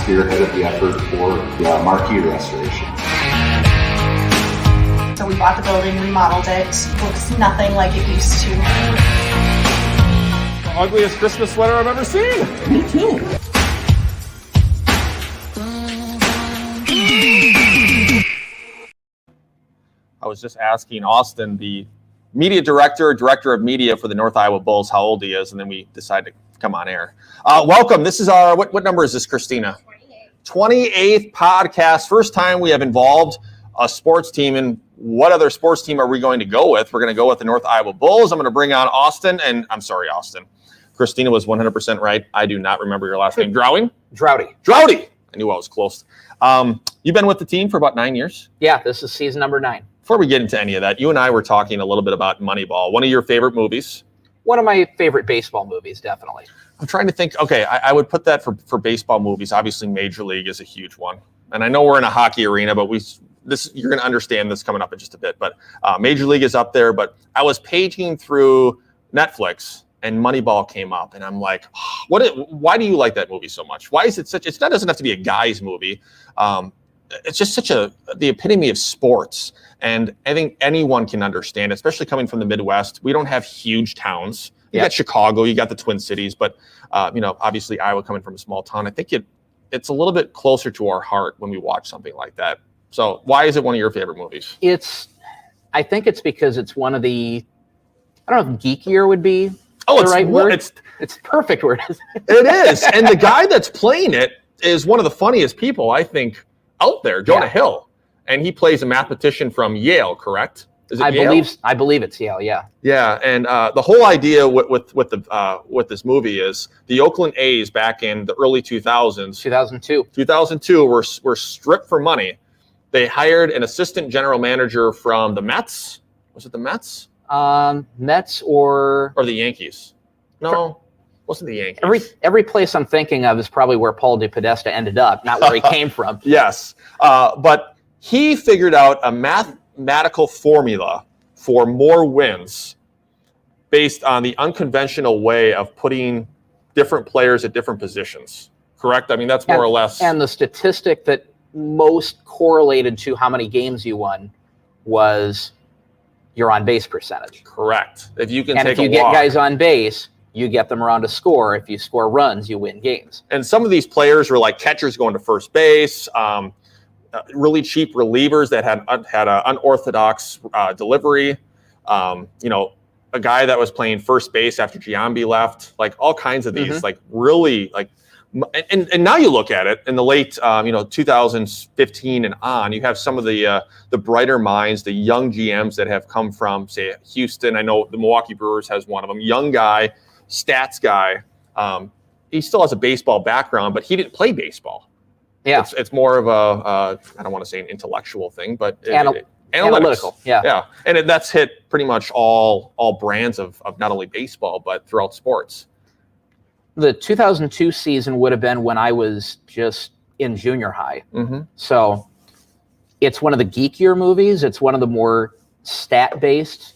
spearheaded the effort for the marquee restoration. So we bought the building, remodeled it. Looks nothing like it used to. The ugliest Christmas sweater I've ever seen. Me too. I was just asking Austin, the media director of media for the North Iowa Bulls, how old he is, and then we decided to come on air. Welcome. This is our, what number is this, Christina? 28th podcast. First time we have involved a sports team. And what other sports team are we going to go with? We're going to go with the North Iowa Bulls. I'm going to bring on Austin, and I'm sorry, Austin. Christina was 100% right. I do not remember your last name. Drowdy. I knew I was close. You've been with the team for about 9 years? Yeah, this is season number 9. Before we get into any of that, you and I were talking a little bit about Moneyball, one of your favorite movies. One of my favorite baseball movies, definitely. I'm trying to think, okay, I would put that for baseball movies. Obviously, Major League is a huge one. And I know we're in a hockey arena, but you're going to understand this coming up in just a bit. But Major League is up there. But I was paging through Netflix, and Moneyball came up, and I'm like, why do you like that movie so much? Why is it such? It doesn't have to be a guy's movie. It's just the epitome of sports, and I think anyone can understand, especially coming from the Midwest. We don't have huge towns. You got Chicago, you got the Twin Cities, but obviously Iowa coming from a small town. I think it's a little bit closer to our heart when we watch something like that. So why is it one of your favorite movies? I think it's because it's one of the, I don't know if geekier would be. Oh, the right word. It's perfect word. It is. And the guy that's playing it is one of the funniest people, I think, out there, Jonah Hill. And he plays a mathematician from Yale, correct? Is it Yale? I believe it's Yale, yeah. Yeah, and the whole idea with this movie is the Oakland A's back in the early 2000s. 2002 were stripped for money. They hired an assistant general manager from the Mets. Was it the Mets? Mets or the Yankees? No, wasn't the Yankees. Every place I'm thinking of is probably where Paul DePodesta ended up, not where he came from. Yes, but he figured out a mathematical formula for more wins based on the unconventional way of putting different players at different positions. Correct? I mean, that's more or less. And the statistic that most correlated to how many games you won was your on-base percentage. Correct. If you can and if you get guys on base, you get them around to score. If you score runs, you win games. And some of these players were like catchers going to first base, really cheap relievers that had an unorthodox delivery. A guy that was playing first base after Giambi left, like all kinds of these, like really like. And now you look at it in the late 2015 and on, you have some of the brighter minds, the young GMs that have come from, say, Houston. I know the Milwaukee Brewers has one of them. Young guy, stats guy. He still has a baseball background, but he didn't play baseball. Yeah, it's more of a I don't want to say an intellectual thing, but analytical. Yeah, and that's hit pretty much all brands of not only baseball but throughout sports. The 2002 season would have been when I was just in junior high. Mm-hmm. So it's one of the geekier movies. It's one of the more stat-based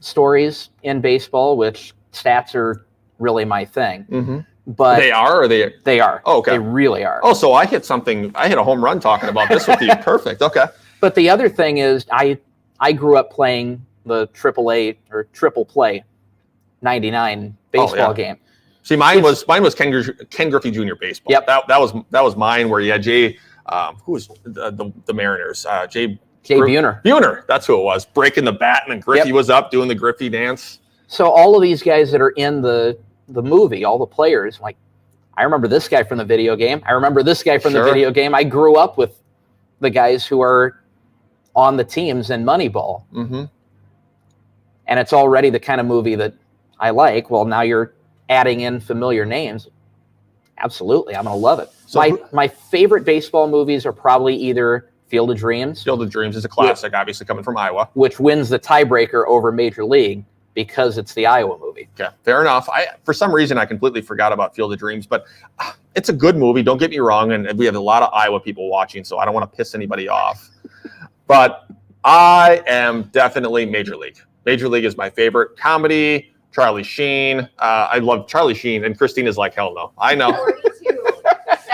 stories in baseball, which stats are really my thing. Mm-hmm. But they are, or they are. Oh, okay. They really are. Oh, so I hit a home run talking about this with you. Perfect. Okay. But the other thing is I grew up playing the AAA or triple play 99 baseball game. See, mine was Ken Griffey Jr. baseball. Yep. That was mine. Where you had Jay, who was the Mariners? Jay Buhner. Buhner, that's who it was. Breaking the bat, and then Griffey was up doing the Griffey dance. So all of these guys that are in the movie, all the players, like I remember this guy from the video game. I remember this guy from the video game. I grew up with the guys who are on the teams in Moneyball, and it's already the kind of movie that I like. Well, now you're adding in familiar names. Absolutely, I'm going to love it. So my favorite baseball movies are probably either Field of Dreams. Field of Dreams is a classic, obviously coming from Iowa. Which wins the tiebreaker over Major League because it's the Iowa movie. Okay, fair enough. For some reason, I completely forgot about Field of Dreams, but it's a good movie. Don't get me wrong, and we have a lot of Iowa people watching, so I don't want to piss anybody off. But I am definitely Major League. Major League is my favorite comedy. Charlie Sheen. I love Charlie Sheen, and Christina's like, hell no. I know.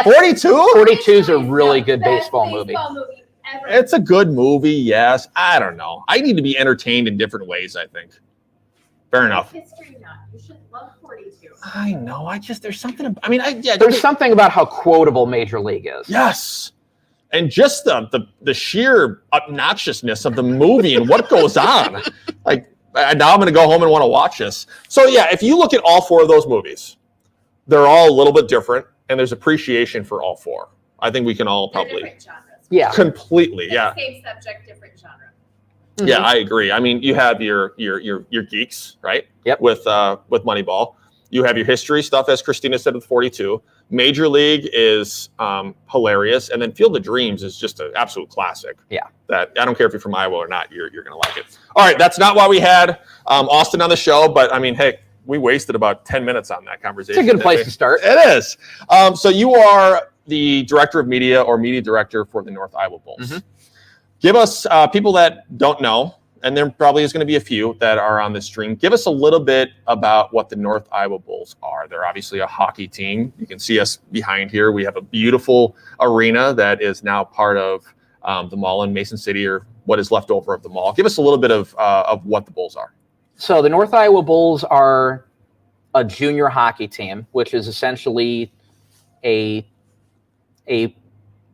42? 42 is a really good baseball movie. Ever. It's a good movie, yes. I don't know. I need to be entertained in different ways, I think. Fair enough. History nut. You should love 42. I know. There's something. There's something about how quotable Major League is. Yes. And just the sheer obnoxiousness of the movie and what goes on. Like, now I'm going to go home and want to watch this. So, yeah, if you look at all four of those movies, they're all a little bit different, and there's appreciation for all four. I think we can all They're probably. different genres. Yeah. Completely, yeah. Same subject, different genre. Yeah, I agree. I mean, you have your geeks, right? Yep. With Moneyball. You have your history stuff, as Christina said, with 42. Major League is hilarious, and then Field of Dreams is just an absolute classic. Yeah. That I don't care if you're from Iowa or not, you're gonna like it. All right, that's not why we had Austin on the show, but I mean, hey, we wasted about 10 minutes on that conversation. It's a good place to start. It is. So you are the director of media or media director for the North Iowa Bulls. Mm-hmm. Give us people that don't know, and there probably is going to be a few that are on this stream. Give us a little bit about what the North Iowa Bulls are. They're obviously a hockey team. You can see us behind here. We have a beautiful arena that is now part of the mall in Mason City, or what is left over of the mall. Give us a little bit of what the Bulls are. So the North Iowa Bulls are a junior hockey team, which is essentially a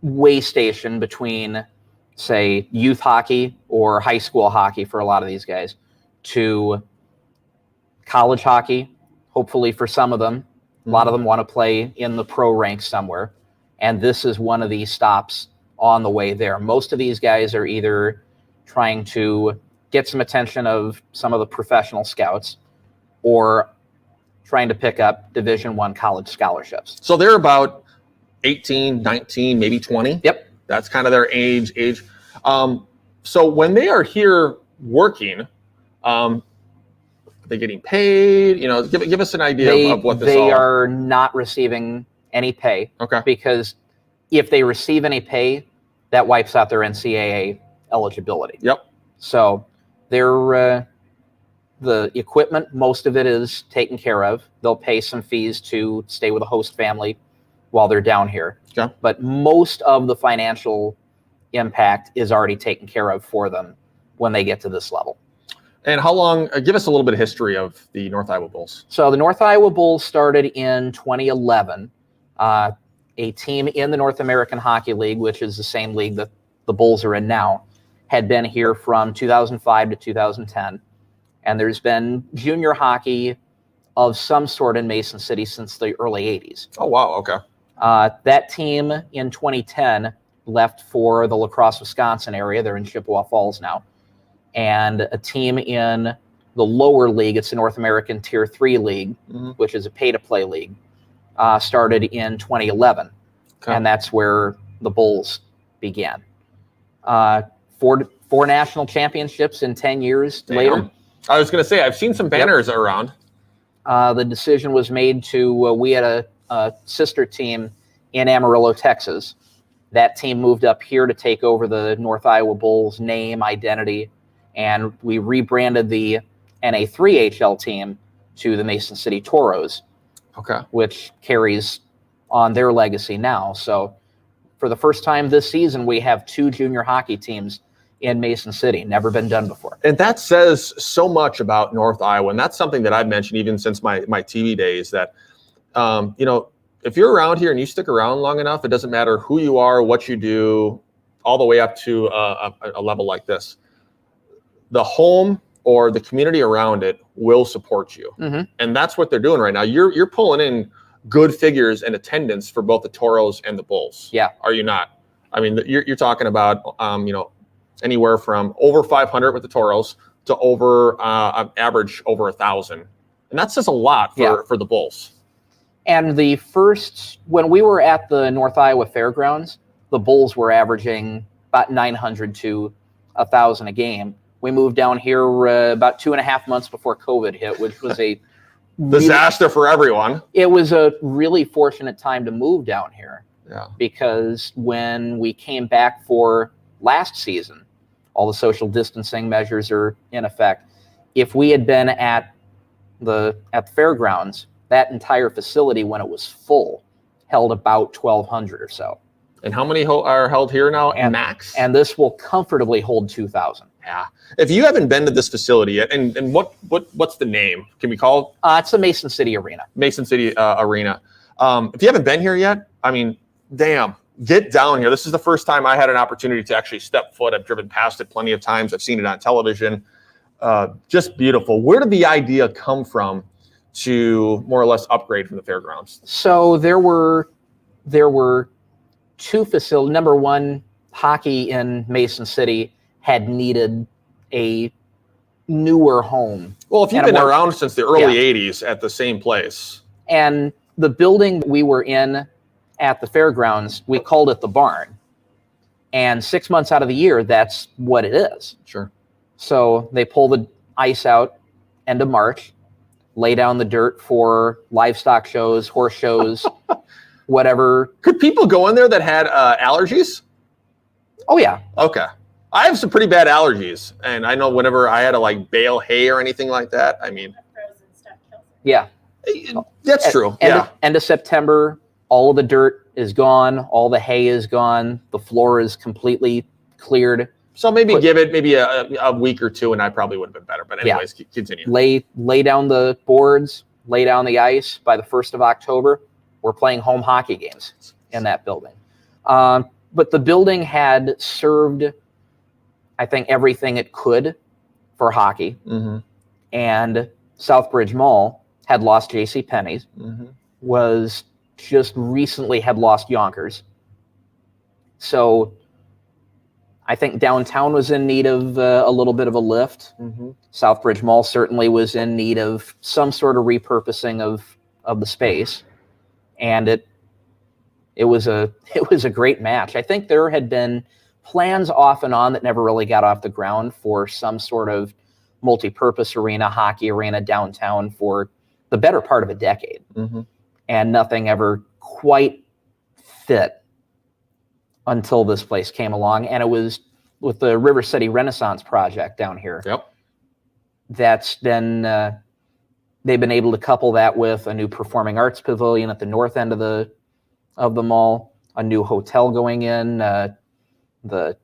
way station between, say, youth hockey or high school hockey for a lot of these guys, to college hockey, hopefully for some of them. A lot of them want to play in the pro ranks somewhere, and this is one of these stops on the way there. Most of these guys are either trying to get some attention of some of the professional scouts or trying to pick up Division I college scholarships. So they're about 18, 19, maybe 20. Yep. That's kind of their age. So when they are here working, are they getting paid? You know, give us an idea of what this They are not receiving any pay. Okay. Because if they receive any pay, that wipes out their NCAA eligibility. Yep. So they're the equipment, most of it is taken care of. They'll pay some fees to stay with a host family while they're down here. Okay. But most of the financial impact is already taken care of for them when they get to this level. And how long, give us a little bit of history of the North Iowa Bulls. So the North Iowa Bulls started in 2011, a team in the North American Hockey League, which is the same league that the Bulls are in now, had been here from 2005 to 2010. And there's been junior hockey of some sort in Mason City since the early 80s. Oh, wow. Okay. That team in 2010 left for the La Crosse, Wisconsin area. They're in Chippewa Falls now. And a team in the lower league, it's the North American Tier 3 League, which is a pay-to-play league, started in 2011. Okay. And that's where the Bulls began. Four national championships in 10 years later. I was going to say, I've seen some banners around. The decision was made to, we had a sister team in Amarillo, Texas. That team moved up here to take over the North Iowa Bulls name, identity, and we rebranded the NA3HL team to the Mason City Toros, which carries on their legacy now. So for the first time this season, we have two junior hockey teams in Mason City. Never been done before. And that says so much about North Iowa. And that's something that I've mentioned even since my TV days, that, you know, if you're around here and you stick around long enough, it doesn't matter who you are, what you do, all the way up to a level like this. The home or the community around it will support you. And that's what they're doing right now. You're pulling in good figures and attendance for both the Toros and the Bulls. Yeah. Are you not? I mean, you're talking about, you know, anywhere from over 500 with the Toros to over average over 1,000. And that says a lot for the Bulls. And when we were at the North Iowa Fairgrounds, the Bulls were averaging about 900 to 1,000 a game. We moved down here about 2.5 months before COVID hit, which was a disaster for everyone. It was a really fortunate time to move down here. Yeah. Because when we came back for last season, all the social distancing measures are in effect. If we had been at the fairgrounds, that entire facility, when it was full, held about 1,200 or so. And how many are held here now? Max? And this will comfortably hold 2,000. Yeah. If you haven't been to this facility yet, and what's the name? Can we call it? It's the Mason City Arena. Mason City Arena. If you haven't been here yet, I mean, damn, get down here. This is the first time I had an opportunity to actually step foot. I've driven past it plenty of times. I've seen it on television. Just beautiful. Where did the idea come from to more or less upgrade from the fairgrounds? So there were two facilities. Number one, hockey in Mason City had needed a newer home. Well, if you've been around since the early 80s at the same place. And the building we were in at the fairgrounds, we called it the barn. And 6 months out of the year, that's what it is. Sure. So they pull the ice out end of March, lay down the dirt for livestock shows, horse shows, whatever. Could people go in there that had allergies? Oh, yeah. Okay. I have some pretty bad allergies. And I know whenever I had to like bale hay or anything like that, I mean. Frozen stuff kills it. Yeah. That's true. End of September, all of the dirt is gone. All the hay is gone. The floor is completely cleared. So maybe give it maybe a week or two, and I probably would have been better. But anyways, continue. Lay down the boards, lay down the ice. By the 1st of October, we're playing home hockey games in that building. But the building had served, I think, everything it could for hockey. Mm-hmm. And Southbridge Mall had lost JCPenney's, was just recently had lost Yonkers. So I think downtown was in need of a little bit of a lift. Southbridge Mall certainly was in need of some sort of repurposing of the space. And it was a great match. I think there had been plans off and on that never really got off the ground for some sort of multi-purpose arena, hockey arena downtown for the better part of a decade. And nothing ever quite fit until this place came along. And it was with the River City Renaissance project down here. Yep. That's been, they've been able to couple that with a new performing arts pavilion at the north end of the mall, a new hotel going in, the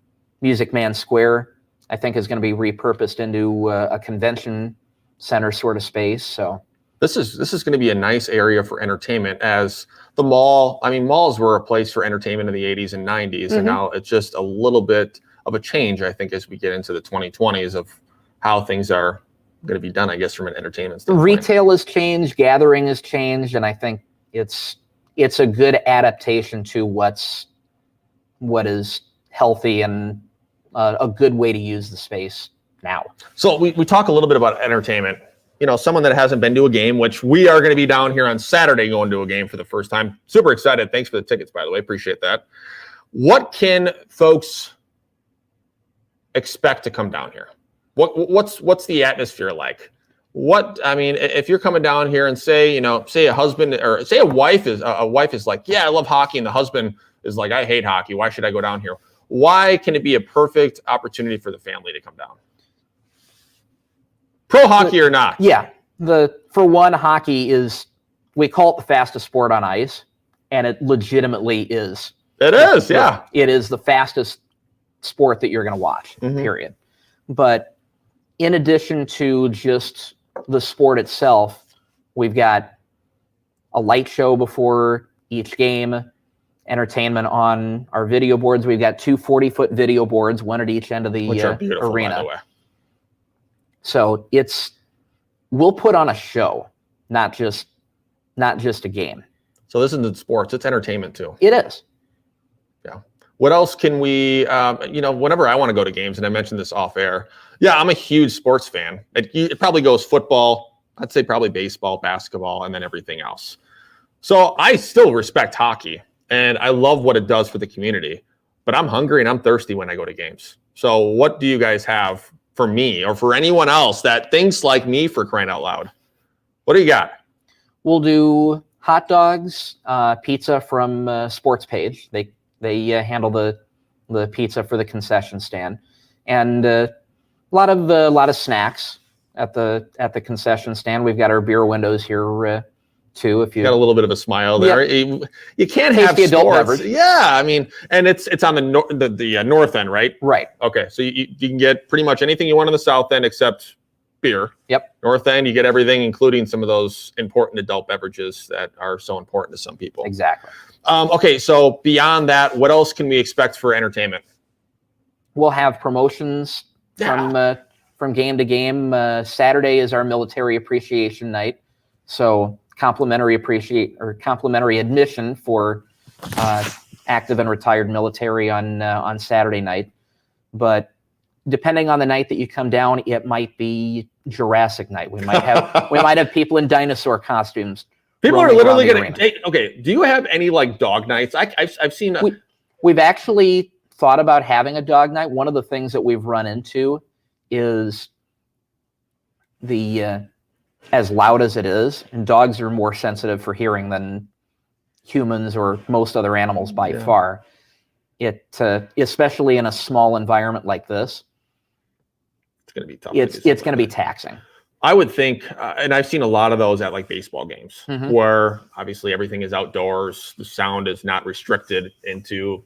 Music Man Square, I think, is going to be repurposed into a convention center sort of space. So this is going to be a nice area for entertainment, as the mall. I mean, malls were a place for entertainment in the 80s and 90s, and now it's just a little bit of a change, I think, as we get into the 2020s of how things are going to be done, I guess, from an entertainment standpoint. Retail has changed, gathering has changed, and I think it's a good adaptation to what is healthy and a good way to use the space now. So we talk a little bit about entertainment. You know, someone that hasn't been to a game, which we are going to be down here on Saturday going to a game for the first time. Super excited. Thanks for the tickets, by the way. Appreciate that. What can folks expect to come down here? What's the atmosphere like? I mean, if you're coming down here and say a husband or say a wife is like, yeah, I love hockey, and the husband is like, I hate hockey. Why should I go down here? Why can it be a perfect opportunity for the family to come down? Pro hockey or not? Yeah. For one, hockey is, we call it the fastest sport on ice, and it legitimately is. It is, yeah. It is the fastest sport that you're going to watch, period. But in addition to just the sport itself, we've got a light show before each game, entertainment on our video boards. We've got two 40-foot video boards, one at each end of the Which are beautiful, arena. by the way. So we'll put on a show, not just a game. So this isn't sports; it's entertainment too. It is. Yeah. What else can we? Whenever I want to go to games, and I mentioned this off air. Yeah, I'm a huge sports fan. It probably goes football. I'd say probably baseball, basketball, and then everything else. So I still respect hockey, and I love what it does for the community. But I'm hungry and I'm thirsty when I go to games. So what do you guys have for me or for anyone else that thinks like me, for crying out loud? What do you got? We'll do hot dogs, pizza from Sports Page. They handle the pizza for the concession stand, and a lot of snacks at the concession stand. We've got our beer windows here too. If you got a little bit of a smile there. You can't have Tasty adult sports. beverage. Yeah, I mean, and it's on the north end, right? Right. Okay, so you can get pretty much anything you want on the south end except beer. Yep. North end, you get everything, including some of those important adult beverages that are so important to some people. Exactly. Okay, so beyond that, what else can we expect for entertainment? We'll have promotions from game to game. Saturday is our military appreciation night, so complimentary admission for active and retired military on Saturday night. But depending on the night that you come down, it might be Jurassic night. We might have people in dinosaur costumes. People are literally going to. Okay, do you have any like dog nights? I've seen. We've actually thought about having a dog night. One of the things that we've run into is the as loud as it is, and dogs are more sensitive for hearing than humans or most other animals by far. It especially in a small environment like this, it's going to be tough. It's going to be taxing. I would think, and I've seen a lot of those at like baseball games, where obviously everything is outdoors. The sound is not restricted into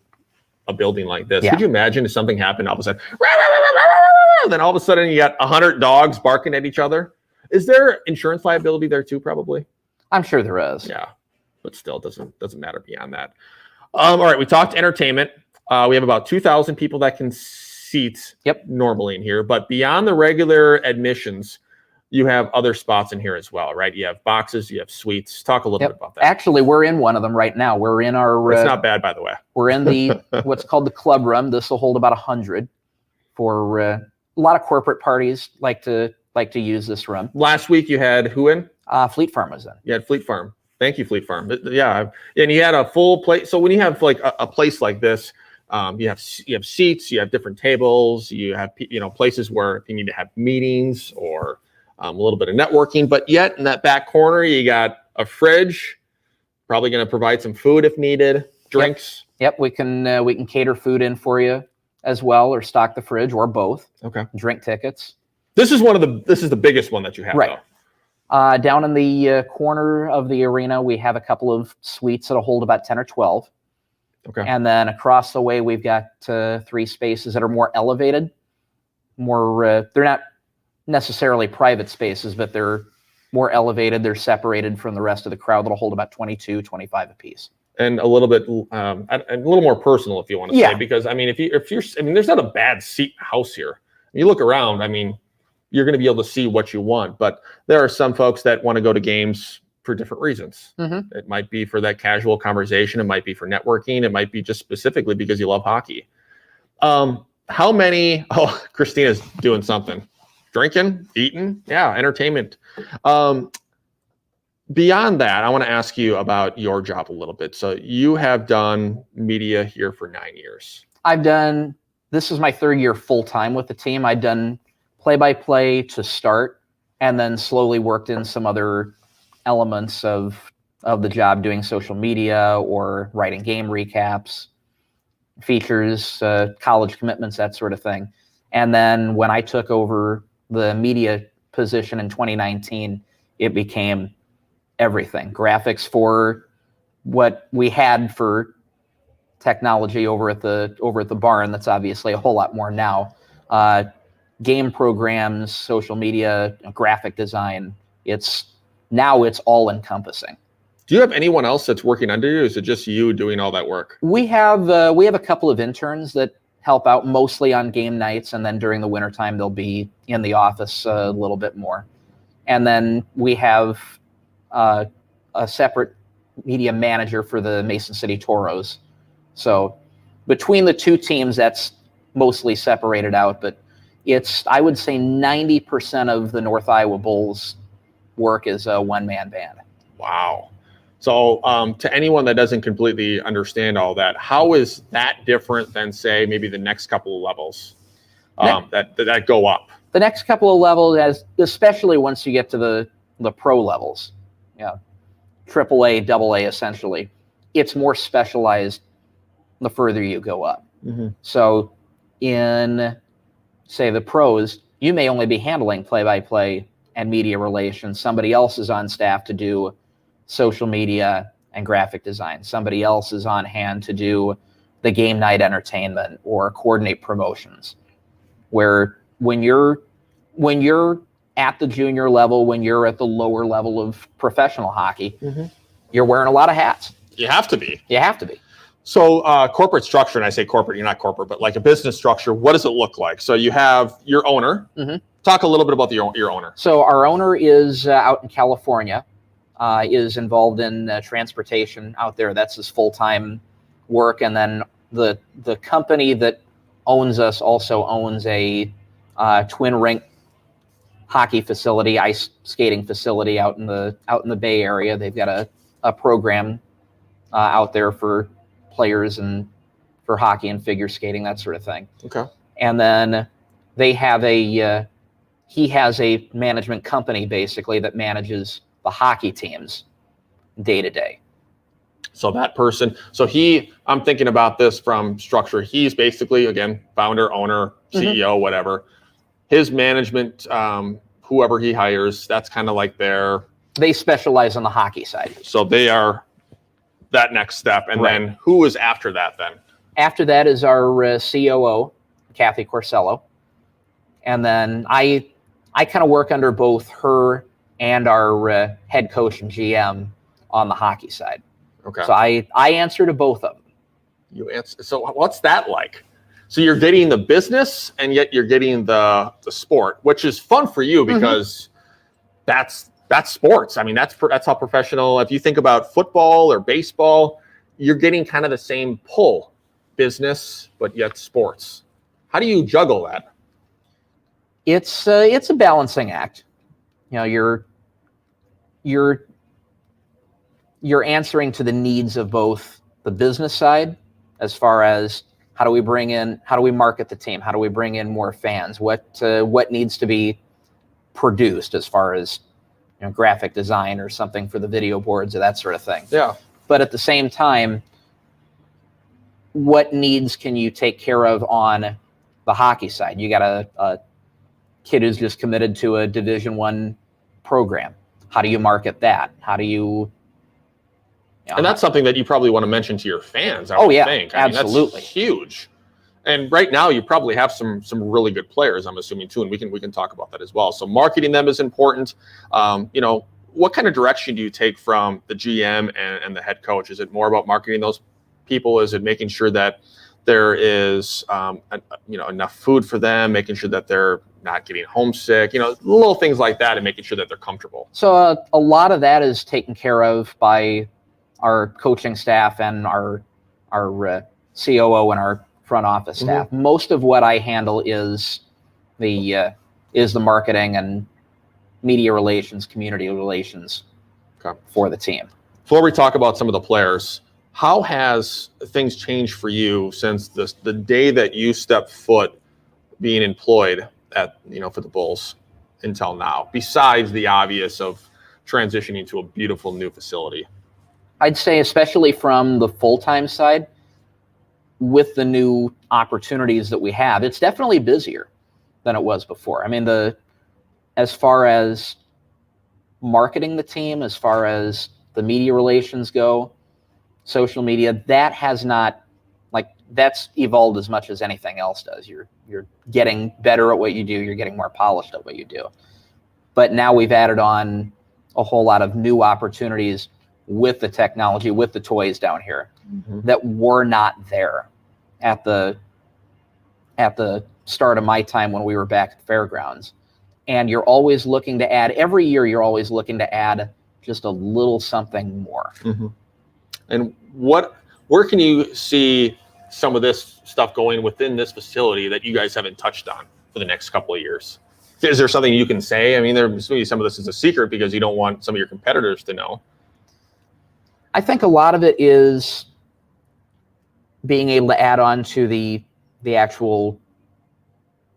a building like this. Yeah. Could you imagine if something happened all of a sudden, then all of a sudden you got 100 dogs barking at each other? Is there insurance liability there too? Probably. I'm sure there is. Yeah, but still doesn't matter beyond that. All right, we talked entertainment. We have about 2,000 people that can seat normally in here, but beyond the regular admissions, you have other spots in here as well, right? You have boxes, you have suites. Talk a little bit about that. Actually, we're in one of them right now. We're in our. It's not bad, by the way. We're in the what's called the club room. This will hold about 100. For a lot of corporate parties like to use this room. Last week you had who in? Fleet Farm was in. You had Fleet Farm. Thank you, Fleet Farm. Yeah, and you had a full plate. So when you have like a place like this, you have seats, you have different tables, you have places where you need to have meetings or a little bit of networking. But yet in that back corner, you got a fridge, probably going to provide some food if needed, drinks. Yep, we can cater food in for you as well, or stock the fridge, or both. Okay. Drink tickets. This is the biggest one that you have, right? Though. Down in the corner of the arena, we have a couple of suites that'll hold about 10 or 12. Okay. And then across the way, we've got 3 spaces that are more elevated. They're not necessarily private spaces, but they're more elevated. They're separated from the rest of the crowd. That'll hold about 22, 25 apiece. And a little bit, a little more personal, if you want to say, because I mean, if you're, there's not a bad seat house here. You look around, I mean, you're going to be able to see what you want, but there are some folks that want to go to games for different reasons. It might be for that casual conversation. It might be for networking. It might be just specifically because you love hockey. How many? Oh, Christina's doing something. Drinking, eating, entertainment. Beyond that, I want to ask you about your job a little bit. So you have done media here for 9 years. This is my 3rd year full-time with the team. I've done play-by-play to start, and then slowly worked in some other elements of the job, doing social media or writing game recaps, features, college commitments, that sort of thing. And then when I took over the media position in 2019, it became everything. Graphics for what we had for technology over at the barn. That's obviously a whole lot more now. Game programs, social media, graphic design. It's all encompassing. Do you have anyone else that's working under you, or is it just you doing all that work? We have a couple of interns that help out mostly on game nights, and then during the wintertime they'll be in the office a little bit more. And then we have a separate media manager for the Mason City Toros. So between the 2 teams, that's mostly separated out, but I would say 90% of the North Iowa Bulls work is a one-man band. Wow. So to anyone that doesn't completely understand all that, how is that different than, say, maybe the next couple of levels that go up? The next couple of levels, especially once you get to the pro levels, AAA, AA, essentially, it's more specialized the further you go up. So in, say, the pros, you may only be handling play-by-play and media relations. Somebody else is on staff to do social media and graphic design. Somebody else is on hand to do the game night entertainment or coordinate promotions. Where when you're at the junior level, when you're at the lower level of professional hockey, you're wearing a lot of hats. You have to be. You have to be. So corporate structure, and I say corporate, you're not corporate, but like a business structure, what does it look like? So you have your owner. Talk a little bit about your owner. So our owner is out in California, is involved in transportation out there. That's his full-time work. And then the company that owns us also owns a twin rink hockey facility, ice skating facility out in the Bay Area. They've got a program out there for players and for hockey and figure skating, that sort of thing. Okay. And then they have he has a management company basically that manages the hockey teams day to day. So that person, I'm thinking about this from structure. He's basically, again, founder, owner, CEO, whatever. His management, whoever he hires, that's kind of like they specialize on the hockey side. So they are that next step. And then who is after that then? After that is our COO, Kathy Corsello. And then I kind of work under both her and our head coach and GM on the hockey side. Okay. So I answer to both of them. You answer. So what's that like? So you're getting the business and yet you're getting the sport, which is fun for you because that's sports. I mean, that's how professional. If you think about football or baseball, you're getting kind of the same pull, business, but yet sports. How do you juggle that? It's a balancing act. You know, you're answering to the needs of both the business side, as far as how do we market the team? How do we bring in more fans? What needs to be produced as far as graphic design or something for the video boards or that sort of thing. Yeah. But at the same time, what needs can you take care of on the hockey side? You got a kid who's just committed to a Division I program. How do you market that? How do you and that's something that you probably want to mention to your fans, I would think. I mean, absolutely. That's huge. And right now you probably have some really good players, I'm assuming too, and we can talk about that as well. So marketing them is important. What kind of direction do you take from the GM and the head coach? Is it more about marketing those people? Is it making sure that there is enough food for them, making sure that they're not getting homesick, little things like that, and making sure that they're comfortable? So a lot of that is taken care of by our coaching staff and our COO and our front office staff. Most of what I handle is the marketing and media relations, community relations for the team. Before we talk about some of the players, how has things changed for you since the day that you stepped foot being employed at for the Bulls until now, besides the obvious of transitioning to a beautiful new facility? I'd say especially from the full-time side, with the new opportunities that we have, it's definitely busier than it was before. I mean, as far as marketing the team, as far as the media relations go, social media, that has not, that's evolved as much as anything else does. You're getting better at what you do. You're getting more polished at what you do. But now we've added on a whole lot of new opportunities with the technology, with the toys down here that were not there at the start of my time when we were back at the fairgrounds. And you're always looking to add, every year you're always looking to add just a little something more. And where can you see some of this stuff going within this facility that you guys haven't touched on for the next couple of years? Is there something you can say? I mean, maybe some of this is a secret because you don't want some of your competitors to know. I think a lot of it is being able to add on to the actual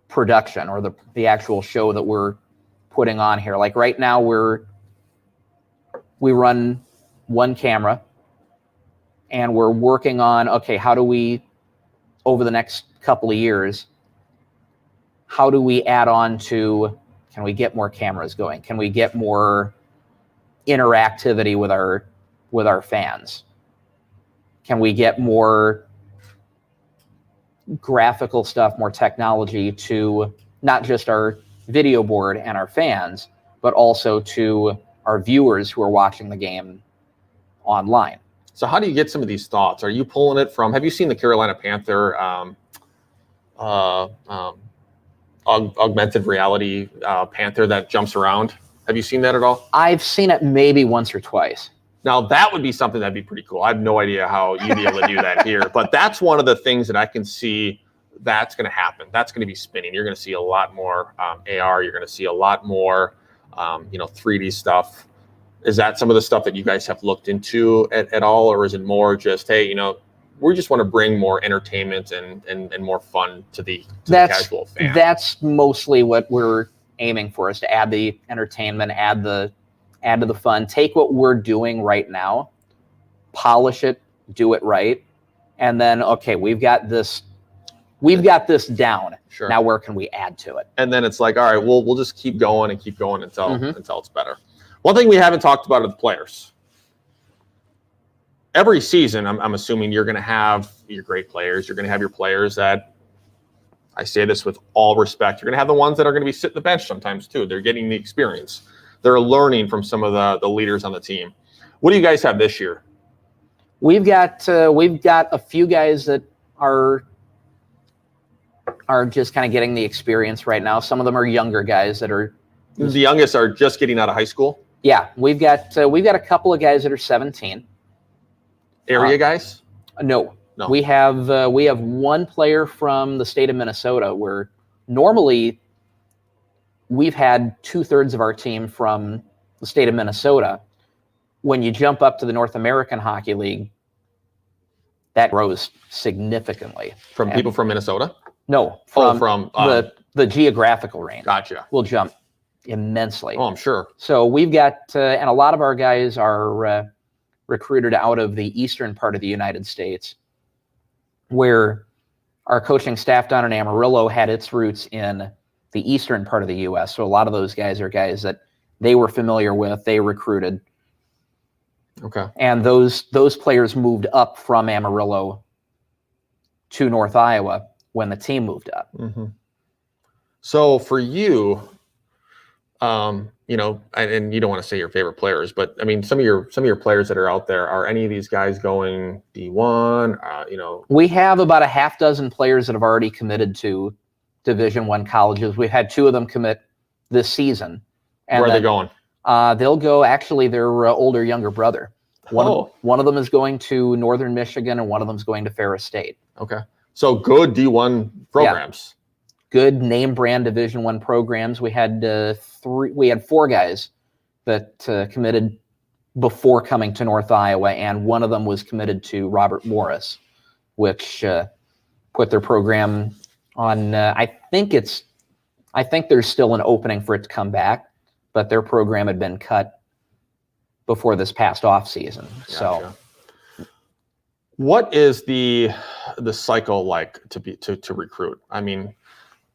production or the actual show that we're putting on here. Like right now we run one camera and we're working on, okay, how do we, over the next couple of years, how do we add on to, can we get more cameras going? Can we get more interactivity with our fans? Can we get more graphical stuff, more technology to not just our video board and our fans, but also to our viewers who are watching the game online? So how do you get some of these thoughts? Are you pulling it from, have you seen the Carolina Panther augmented reality Panther that jumps around? Have you seen that at all? I've seen it maybe once or twice. Now, that would be something that'd be pretty cool. I have no idea how you'd be able to do that here, but that's one of the things that I can see that's going to happen. That's going to be spinning. You're going to see a lot more AR. You're going to see a lot more, 3D stuff. Is that some of the stuff that you guys have looked into at all, or is it more just, hey, we just want to bring more entertainment and more fun to the casual fan? That's mostly what we're aiming for, is to add the entertainment, add to the fun, take what we're doing right now, polish it, do it right, and then, okay, we've got this down. Sure. Now where can we add to it? And then it's like, all right, we'll just keep going until it's better. One thing we haven't talked about are the players. Every season, I'm assuming you're going to have your great players. You're going to have your players that, I say this with all respect, you're going to have the ones that are going to be sitting the bench sometimes too. They're getting the experience. They're learning from some of the leaders on the team. What do you guys have this year? We've got a few guys that are just kind of getting the experience right now. Some of them are younger guys that are. The youngest are just getting out of high school? Yeah, we've got a couple of guys that are 17. Area guys? No. We have one player from the state of Minnesota, where normally we've had 2/3 of our team from the state of Minnesota. When you jump up to the North American Hockey League, that grows significantly. From people from Minnesota? No, from the geographical range. Gotcha. Will jump immensely. Oh, I'm sure. So we've got, and a lot of our guys are recruited out of the eastern part of the United States, where our coaching staff down in Amarillo had its roots in the eastern part of the U.S. So a lot of those guys are guys that they were familiar with, they recruited. Okay. And those players moved up from Amarillo to North Iowa when the team moved up. Mm-hmm. So for you, and you don't want to say your favorite players, but I mean, some of your players that are out there, are any of these guys going D1? We have about a half dozen players that have already committed to Division I colleges. We've had 2 of them commit this season. And where are they going? They'll go, actually, their older, younger brother. One of them is going to Northern Michigan, and one of them is going to Ferris State. Okay. So good D1 programs. Yeah. Good name brand Division I programs. We had 4 guys that committed before coming to North Iowa, and one of them was committed to Robert Morris, which put their program on. I think there's still an opening for it to come back, but their program had been cut before this past off season. Gotcha. So, what is the cycle like to recruit? I mean,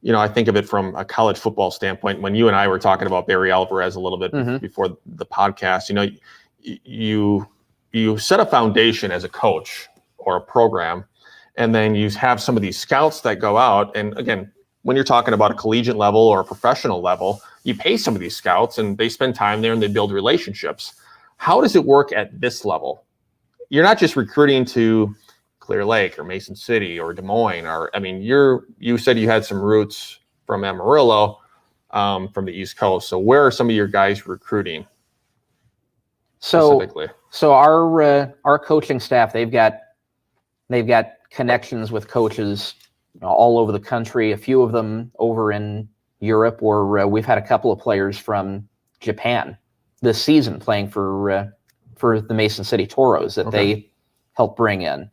I think of it from a college football standpoint. When you and I were talking about Barry Alvarez a little bit before the podcast, you set a foundation as a coach or a program, and then you have some of these scouts that go out. And again, when you're talking about a collegiate level or a professional level, you pay some of these scouts and they spend time there and they build relationships. How does it work at this level? You're not just recruiting to Clear Lake or Mason City or Des Moines, you said you had some roots from Amarillo, from the East Coast. So where are some of your guys recruiting specifically? So our coaching staff, they've got connections with coaches all over the country. A few of them over in Europe, or we've had a couple of players from Japan this season playing for the Mason City Toros that they helped bring in.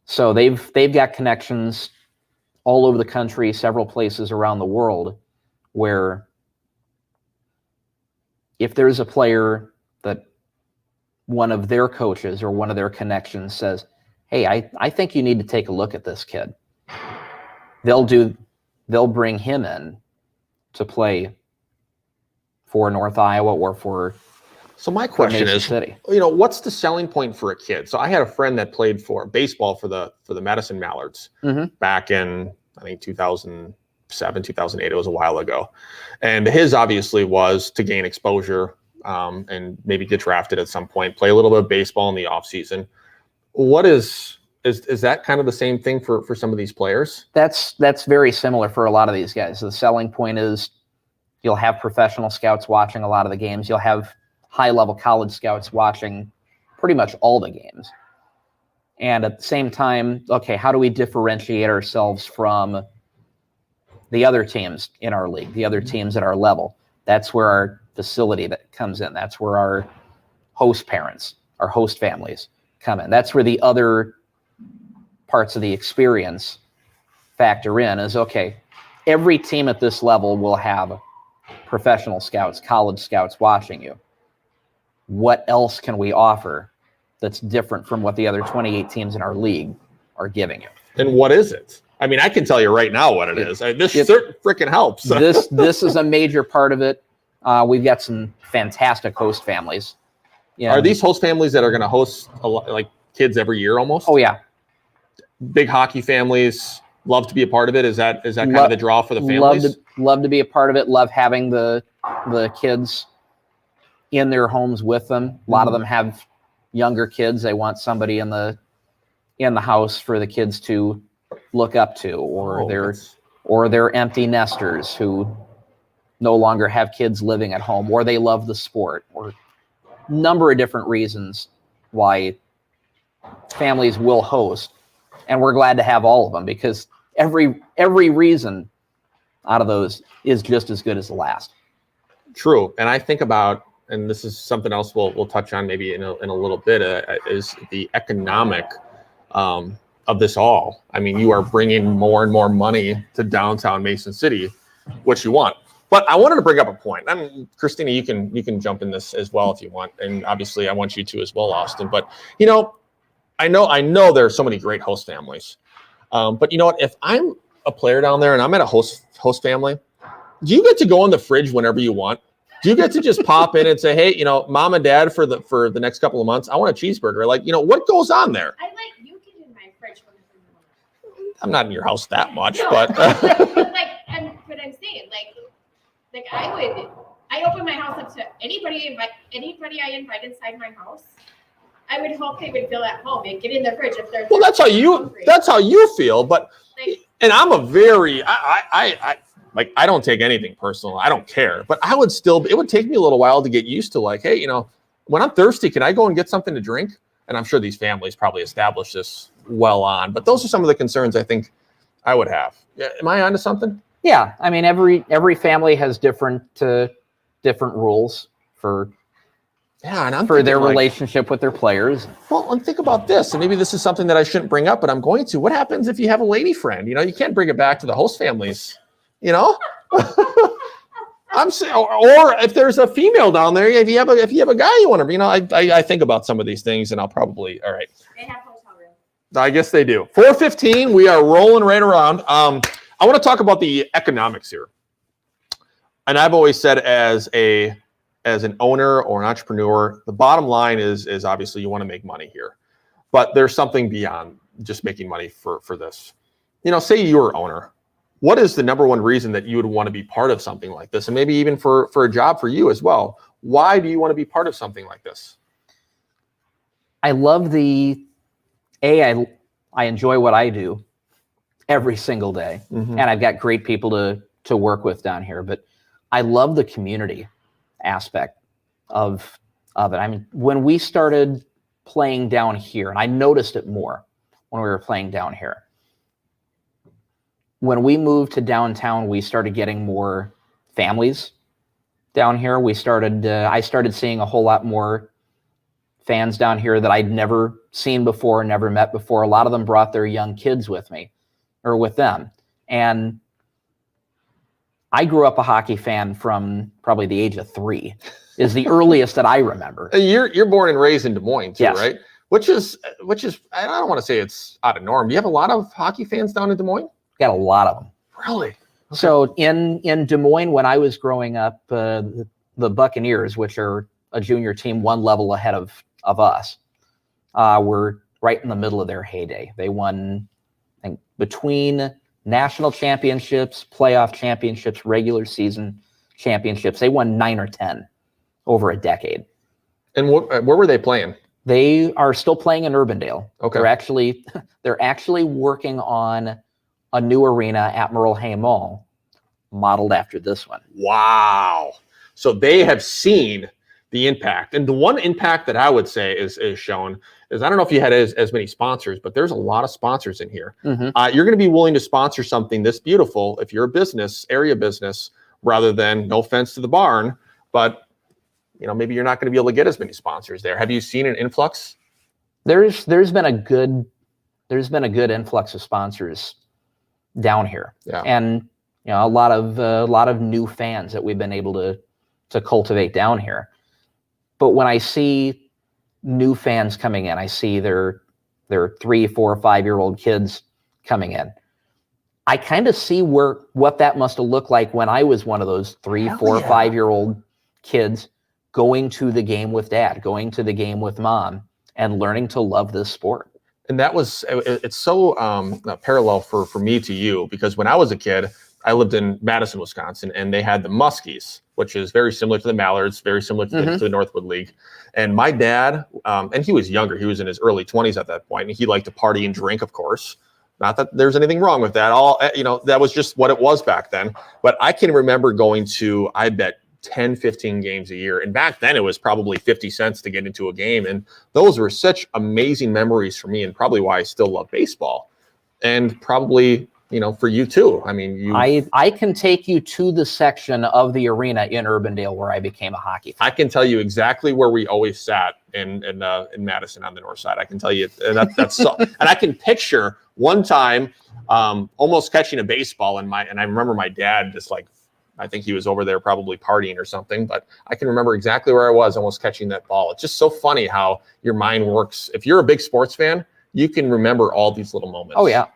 So they've got connections all over the country, several places around the world, where if there's a player that one of their coaches or one of their connections says, hey, I think you need to take a look at this kid, they'll bring him in to play for North Iowa or for So my for question Mason is, City. what's the selling point for a kid? So I had a friend that played for baseball for the Madison Mallards back in, I think, 2007, 2008. It was a while ago. And his obviously was to gain exposure and maybe get drafted at some point, play a little bit of baseball in the offseason. What is that kind of the same thing for some of these players? That's very similar for a lot of these guys. The selling point is you'll have professional scouts watching a lot of the games. You'll have high-level college scouts watching pretty much all the games. And at the same time, okay, how do we differentiate ourselves from the other teams in our league, the other teams at our level? That's where our facility that comes in. That's where our host parents, our host families come in. That's where the other parts of the experience factor in is, okay, every team at this level will have professional scouts, college scouts watching you. What else can we offer that's different from what the other 28 teams in our league are giving you? And what is it? I mean, I can tell you right now what it is. This certain freaking helps. This is a major part of it. We've got some fantastic host families. Yeah. Are these host families that are going to host like kids every year almost? Oh yeah. Big hockey families love to be a part of it. Is that kind of the draw for the families? Love to be a part of it. Love having the kids in their homes with them. A lot of them have younger kids. They want somebody in the house for the kids to look up to, or they're empty nesters who no longer have kids living at home, or they love the sport, or a number of different reasons why families will host. And we're glad to have all of them, because every reason out of those is just as good as the last. True. And I think about, and this is something else we'll touch on maybe in a little bit, is the economic of this all. I mean, you are bringing more and more money to downtown Mason City, which you want. But I wanted to bring up a point. And Christina, you can jump in this as well if you want, and obviously I want you to as well, Austin. But I know there are so many great host families. But you know what? If I'm a player down there and I'm at a host family, do you get to go in the fridge whenever you want? Do you get to just pop in and say, hey, mom and dad, for the next couple of months, I want a cheeseburger? Like, what goes on there? I let you get in my fridge whenever you want. I'm not in your house that much, No, but but I'm saying, I open my house up to anybody I invite inside my house. I would hope they would feel at home and get in the fridge if they're. Well, that's how you feel. But and I'm a very I don't take anything personal. I don't care. But it would take me a little while to get used to, like, hey, when I'm thirsty, can I go and get something to drink? And I'm sure these families probably established this well on. But those are some of the concerns I think I would have. Yeah, am I onto something? Yeah, I mean, every family has different rules for their relationship with their players. Well, and think about this, and maybe this is something that I shouldn't bring up, but I'm going to. What happens if you have a lady friend? You can't bring it back to the host families. I'm saying, or if there's a female down there, if you have a guy you want to, I think about some of these things, and I'll probably, all right. They have hotel rooms. I guess they do. 4:15, we are rolling right around. I want to talk about the economics here, and I've always said as an owner or an entrepreneur, the bottom line is obviously you want to make money here, but there's something beyond just making money for this. Say you're an owner. What is the number one reason that you would want to be part of something like this? And maybe even for a job for you as well. Why do you want to be part of something like this? I love I enjoy what I do every single day. Mm-hmm. And I've got great people to work with down here, but I love the community aspect of it. I mean, when we started playing down here, and I noticed it more when we were playing down here, when we moved to downtown, we started getting more families down here. I started seeing a whole lot more fans down here that I'd never seen before, never met before. A lot of them brought their young kids with them. And I grew up a hockey fan from probably the age of 3 is the earliest that I remember. You're born and raised in Des Moines too, yes. Right? Which is, I don't want to say it's out of norm. Do you have a lot of hockey fans down in Des Moines? Got a lot of them. Really? Okay. So in Des Moines, when I was growing up, the Buccaneers, which are a junior team one level ahead of us. Were right in the middle of their heyday. They won, I think, between national championships, playoff championships, regular season championships. They won 9 or 10 over a decade. And where were they playing? They are still playing in Urbandale. Okay. They're actually working on a new arena at Merle Hay Mall, modeled after this one. Wow. So they have seen the impact. And the one impact that I would say is shown is, I don't know if you had as many sponsors, but there's a lot of sponsors in here. Mm-hmm. You're going to be willing to sponsor something this beautiful if you're a business, area business, rather than, no offense to the barn, but maybe you're not going to be able to get as many sponsors there. Have you seen an influx? There's been a good influx of sponsors down here. Yeah. And a lot of new fans that we've been able to cultivate down here. But when I see new fans coming in, I see their 3, 4, 5-year-old kids coming in. I kind of see what that must have looked like when I was one of those 3, 4, 5-year-old kids going to the game with dad, going to the game with mom, and learning to love this sport. And it's so parallel for me to you, because when I was a kid, I lived in Madison, Wisconsin, and they had the Muskies, which is very similar to the Mallards, very similar to the Northwood League. And my dad, and he was younger, he was in his early 20s at that point, and he liked to party and drink, of course. Not that there's anything wrong with that. That was just what it was back then. But I can remember going to, I bet, 10, 15 games a year. And back then it was probably 50 cents to get into a game. And those were such amazing memories for me, and probably why I still love baseball. And probably, for you too. I mean, I can take you to the section of the arena in Urbandale where I became a hockey fan. I can tell you exactly where we always sat in Madison on the north side. I can tell you, and that's so, and I can picture one time almost catching a baseball and I remember my dad just I think he was over there probably partying or something, but I can remember exactly where I was almost catching that ball. It's just so funny how your mind works. If you're a big sports fan, you can remember all these little moments. Oh yeah.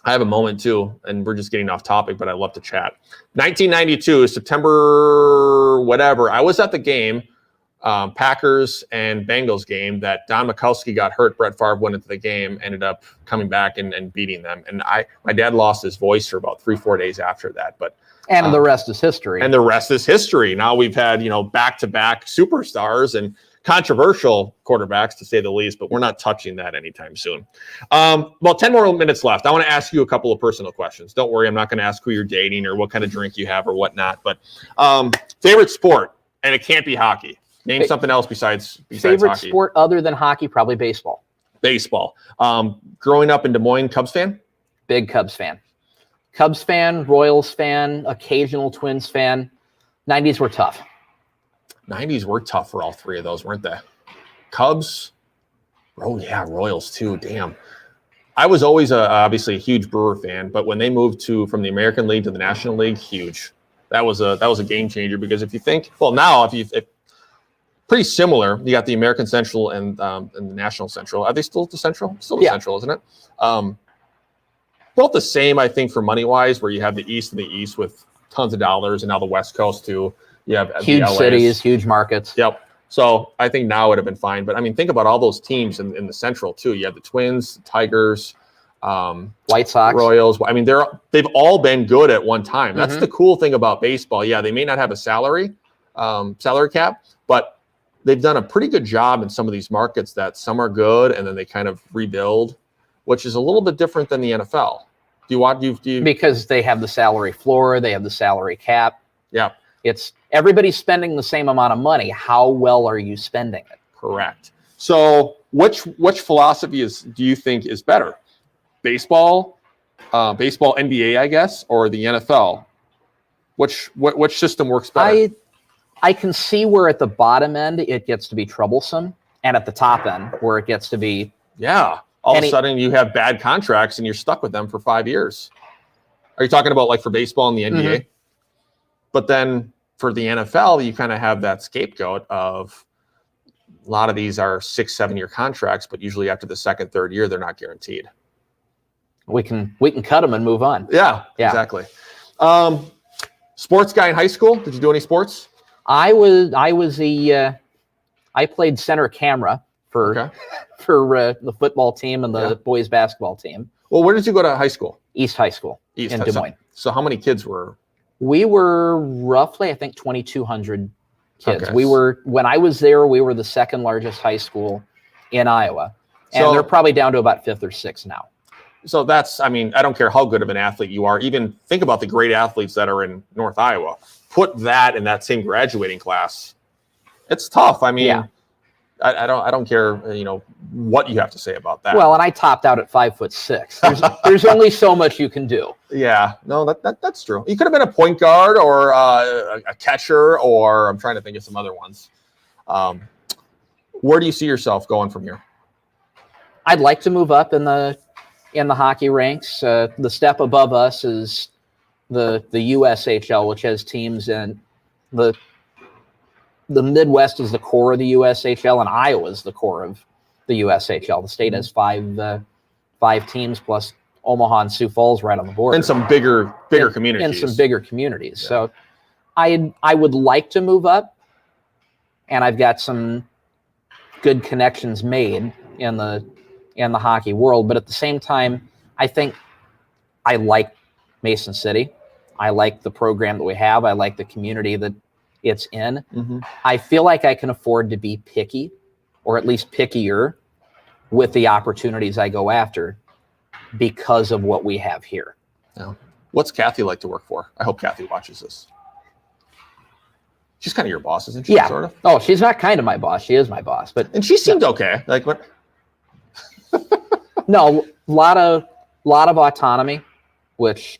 I have a moment too, and we're just getting off topic, but I love to chat. 1992, September, whatever. I was at the game, Packers and Bengals game, that Don Mikowski got hurt. Brett Favre went into the game, ended up coming back and beating them. And my dad lost his voice for about 3-4 days after that. And the rest is history. And the rest is history. Now we've had, back-to-back superstars and controversial quarterbacks, to say the least, but we're not touching that anytime soon. Well, 10 more minutes left. I want to ask you a couple of personal questions. Don't worry, I'm not going to ask who you're dating or what kind of drink you have or whatnot. But favorite sport, and it can't be hockey. Name something else besides favorite hockey. Sport other than hockey, probably baseball. Baseball. Growing up in Des Moines, Cubs fan? Big Cubs fan. Cubs fan, Royals fan, occasional Twins fan. 90s were tough. 90s were tough for all three of those, weren't they? Cubs. Oh, yeah, Royals too. Damn. I was always obviously a huge Brewer fan, but when they moved from the American League to the National League, huge. That was a game changer, because if you think, well, now if pretty similar, you got the American Central and the National Central. Are they still the Central? Still the Central, isn't it? Both the same, I think, for money-wise, where you have the East and the East with tons of dollars, and now the West Coast too. You have huge cities, huge markets. Yep. So I think now it would have been fine. But I mean, think about all those teams in the Central too. You have the Twins, the Tigers, White Sox, Royals. I mean, they've all been good at one time. That's the cool thing about baseball. Yeah, they may not have a salary cap, but they've done a pretty good job in some of these markets that some are good and then they kind of rebuild, which is a little bit different than the NFL. Because they have the salary floor, they have the salary cap. Yeah. It's everybody's spending the same amount of money. How well are you spending it? Correct. So which philosophy do you think is better? Baseball, NBA, I guess, or the NFL? Which system works better? I can see where at the bottom end it gets to be troublesome, and at the top end where it gets to be all of a sudden you have bad contracts and you're stuck with them for 5 years. Are you talking about like for baseball and the NBA? But then for the NFL, you kind of have that scapegoat of a lot of these are 6-7 year contracts, but usually after the second, third year, they're not guaranteed. We can cut them and move on. Yeah. Exactly. Sports guy in high school. Did you do any sports? I played center camera for the football team and the boys basketball team. Well, where did you go to high school? East High School in Des Moines. So how many kids were? We were roughly, I think, 2,200 kids. Okay. When I was there, we were the second largest high school in Iowa. And So- they're probably down to about 5th or 6th now. So I don't care how good of an athlete you are. Even think about the great athletes that are in North Iowa. Put that in that same graduating class. It's tough. I mean, Yeah. I don't care, what you have to say about that. Well, and I topped out at 5'6". There's only so much you can do. Yeah, no, that's true. You could have been a point guard or a catcher, or I'm trying to think of some other ones. Where do you see yourself going from here? I'd like to move up in the hockey ranks. The step above us is the USHL, which has teams in the Midwest is the core of the USHL, and Iowa is the core of the USHL. The state has five teams plus Omaha and Sioux Falls right on the border. And some bigger communities. And some bigger communities. Yeah. So I would like to move up, and I've got some good connections made in the hockey world. But at the same time, I think I like Mason City. I like the program that we have. I like the community that it's in. Mm-hmm. I feel like I can afford to be picky, or at least pickier, with the opportunities I go after because of what we have here. Yeah. What's Kathy like to work for? I hope Kathy watches this. She's kind of your boss, isn't she? Yeah. Sort of. Oh, she's not kind of my boss. She is my boss. And she seemed okay. Like what? No, lot of autonomy, which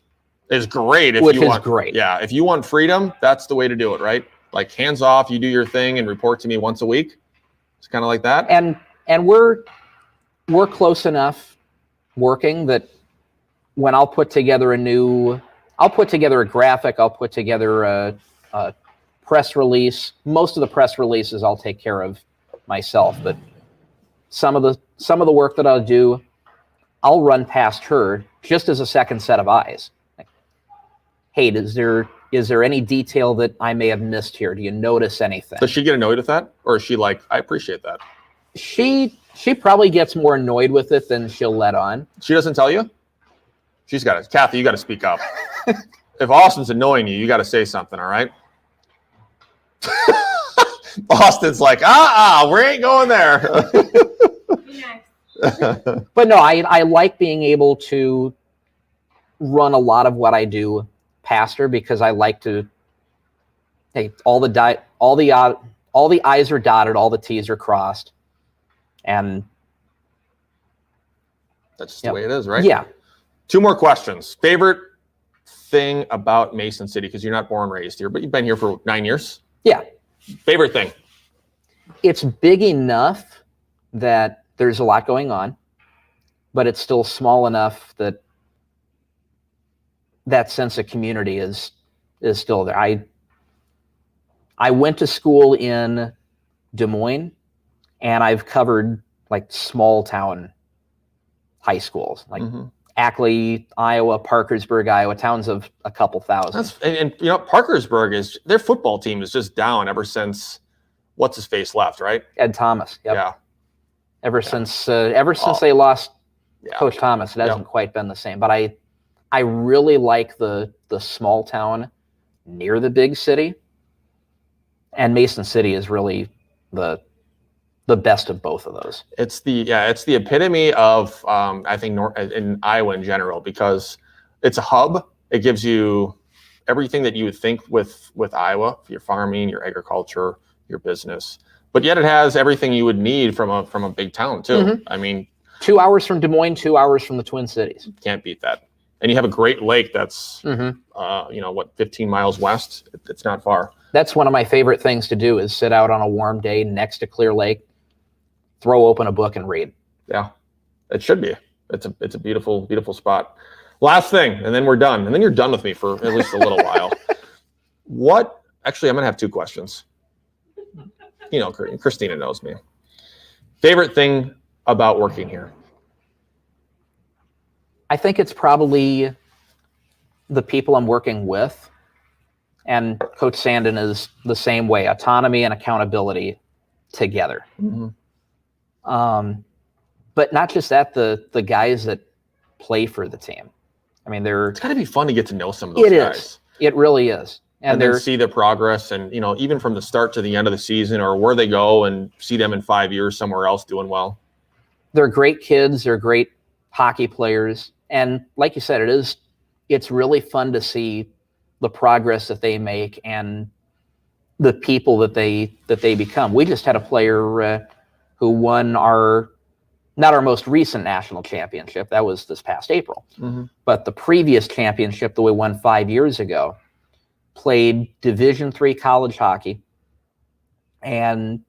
is great. Great. Yeah, if you want freedom, that's the way to do it, right? Like hands off, you do your thing and report to me once a week. It's kind of like that. And we're close enough working that when I'll put together a graphic, I'll put together a press release. Most of the press releases I'll take care of myself, but some of the work that I'll do, I'll run past her just as a second set of eyes. Like, hey, is there any detail that I may have missed here? Do you notice anything? Does she get annoyed with that? Or is she like, I appreciate that? She probably gets more annoyed with it than she'll let on. She doesn't tell you? Kathy, you got to speak up. If Austin's annoying you, you got to say something, all right? Austin's like, we ain't going there. But no, I like being able to run a lot of what I do past her, because I like to, hey, all the I's are dotted, all the T's are crossed, and that's just the way it is, right? Yeah. 2 more questions. Favorite thing about Mason City, because you're not born and raised here, but you've been here for 9 years. Yeah. Favorite thing? It's big enough that there's a lot going on, but it's still small enough that that sense of community is still there. I went to school in Des Moines, and I've covered like small town high schools, like Ackley, Iowa, Parkersburg, Iowa, towns of a couple thousand. And Parkersburg their football team is just down ever since what's his face left, right? Ed Thomas. Yep. Yeah. Ever since they lost Coach Thomas, it hasn't quite been the same. But I really like the small town near the big city, and Mason City is really the best of both of those. It's the epitome of I think in Iowa in general, because it's a hub. It gives you everything that you would think with Iowa, your farming, your agriculture, your business, but yet it has everything you would need from a big town too. Mm-hmm. I mean, 2 hours from Des Moines, 2 hours from the Twin Cities. Can't beat that. And you have a great lake that's 15 miles west. It's not far. That's one of my favorite things to do, is sit out on a warm day next to Clear Lake, throw open a book and read. Yeah, it should be. It's a beautiful, beautiful spot. Last thing, and then we're done. And then you're done with me for at least a little while. Actually, I'm going to have 2 questions. Christina knows me. Favorite thing about working here? I think it's probably the people I'm working with. And Coach Sandin is the same way, autonomy and accountability together. But not just that, the guys that play for the team. I mean, it's got to be fun to get to know some of those guys. It really is. And then see their progress and, even from the start to the end of the season or where they go and see them in 5 years somewhere else doing well. They're great kids. They're great hockey players. And like you said, it's really fun to see the progress that they make and the people that they become. We just had a player who won not our most recent national championship. That was this past April. But the previous championship that we won 5 years ago, played Division III college hockey and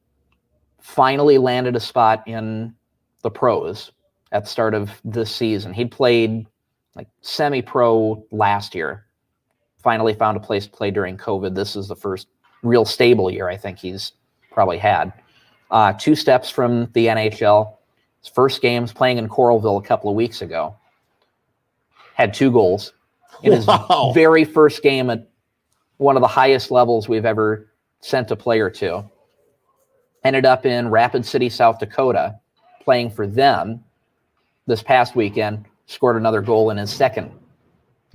finally landed a spot in the pros at the start of this season. He'd played like semi-pro last year, finally found a place to play during COVID. This is the first real stable year I think he's probably had. 2 steps from the NHL. His first game's playing in Coralville a couple of weeks ago. Had 2 goals in his very first game at one of the highest levels we've ever sent a player to. Ended up in Rapid City, South Dakota, playing for them this past weekend, scored another goal in his second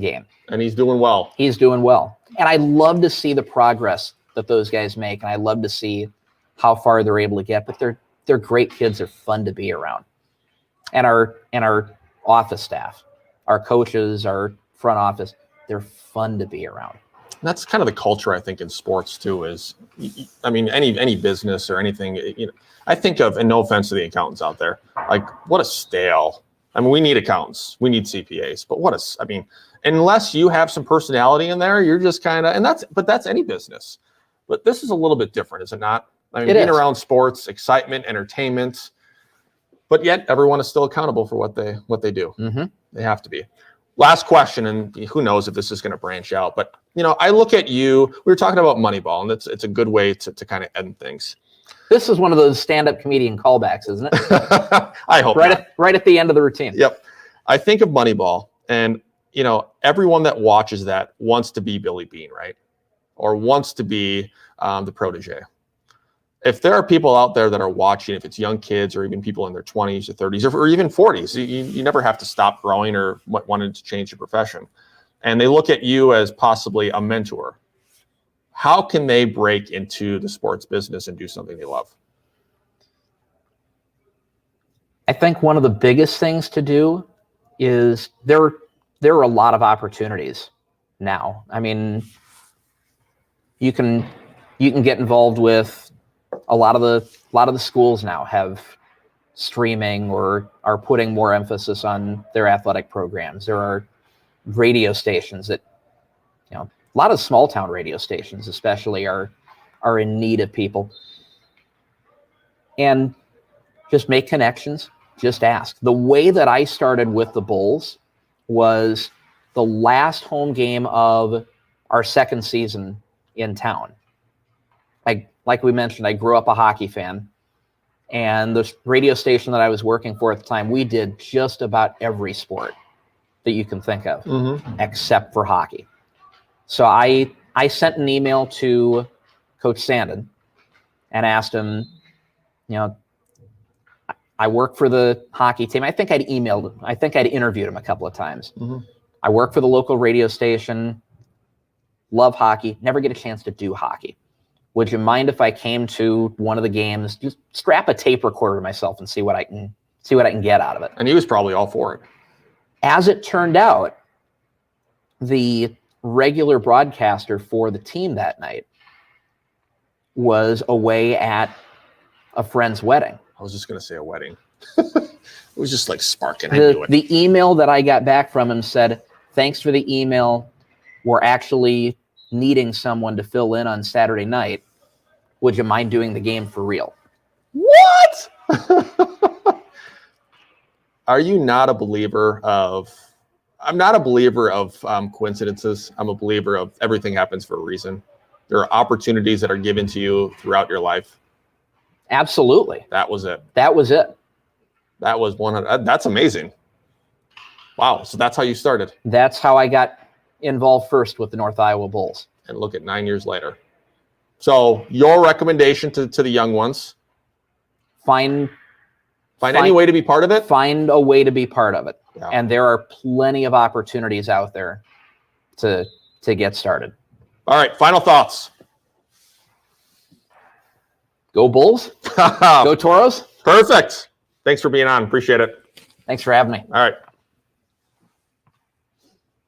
game. And he's doing well. He's doing well. And I love to see the progress that those guys make, and I love to see how far they're able to get, but they're great kids. They're fun to be around. And our office staff, our coaches, our front office, they're fun to be around. That's kind of the culture, I think, in sports too. Is, I mean, any business or anything. I think of, and no offense to the accountants out there, like what a stale. I mean, we need accountants, we need CPAs, but unless you have some personality in there, you're just kind of, but that's any business. But this is a little bit different, is it not? I mean, being around sports, excitement, entertainment, but yet everyone is still accountable for what they do. They have to be. Last question, and who knows if this is going to branch out, but I look at you. We were talking about Moneyball, and it's a good way to kind of end things. This is one of those stand-up comedian callbacks, isn't it? I hope right at the end of the routine. Yep. I think of Moneyball, and everyone that watches that wants to be Billy Beane, right? Or wants to be the protege. If there are people out there that are watching, if it's young kids or even people in their 20s or 30s or even 40s, you never have to stop growing or wanting to change your profession. And they look at you as possibly a mentor. How can they break into the sports business and do something they love? I think one of the biggest things to do is there are a lot of opportunities now. I mean, you can get involved with a lot of the schools now have streaming or are putting more emphasis on their athletic programs. There are radio stations that, a lot of small town radio stations especially are in need of people. And just make connections, just ask. The way that I started with the Bulls was the last home game of our second season in town. Like we mentioned, I grew up a hockey fan, and the radio station that I was working for at the time, we did just about every sport that you can think of, except for hockey. So I sent an email to Coach Sandin and asked him, I work for the hockey team. I think I'd emailed him. I think I'd interviewed him a couple of times. I work for the local radio station, love hockey, never get a chance to do hockey. Would you mind if I came to one of the games, just strap a tape recorder to myself and see what I can get out of it? And he was probably all for it. As it turned out, the regular broadcaster for the team that night was away at a friend's wedding. I was just going to say a wedding. It was just like sparking. I knew it. The email that I got back from him said, "Thanks for the email. We're actually needing someone to fill in on Saturday night. Would you mind doing the game for real?" What? Are you not a believer of? I'm not a believer of coincidences. I'm a believer of everything happens for a reason. There are opportunities that are given to you throughout your life. Absolutely. That was it. That was it. That was 100. That's amazing. Wow. So that's how you started. That's how I got involved first with the North Iowa Bulls. and look at 9 years later. So your recommendation to the young ones, find any way to be part of it. Find a way to be part of it. Yeah. And there are plenty of opportunities out there to get started. All right, final thoughts. Go Bulls. Go Toros. Perfect. Thanks for being on. Appreciate it. Thanks for having me. All right.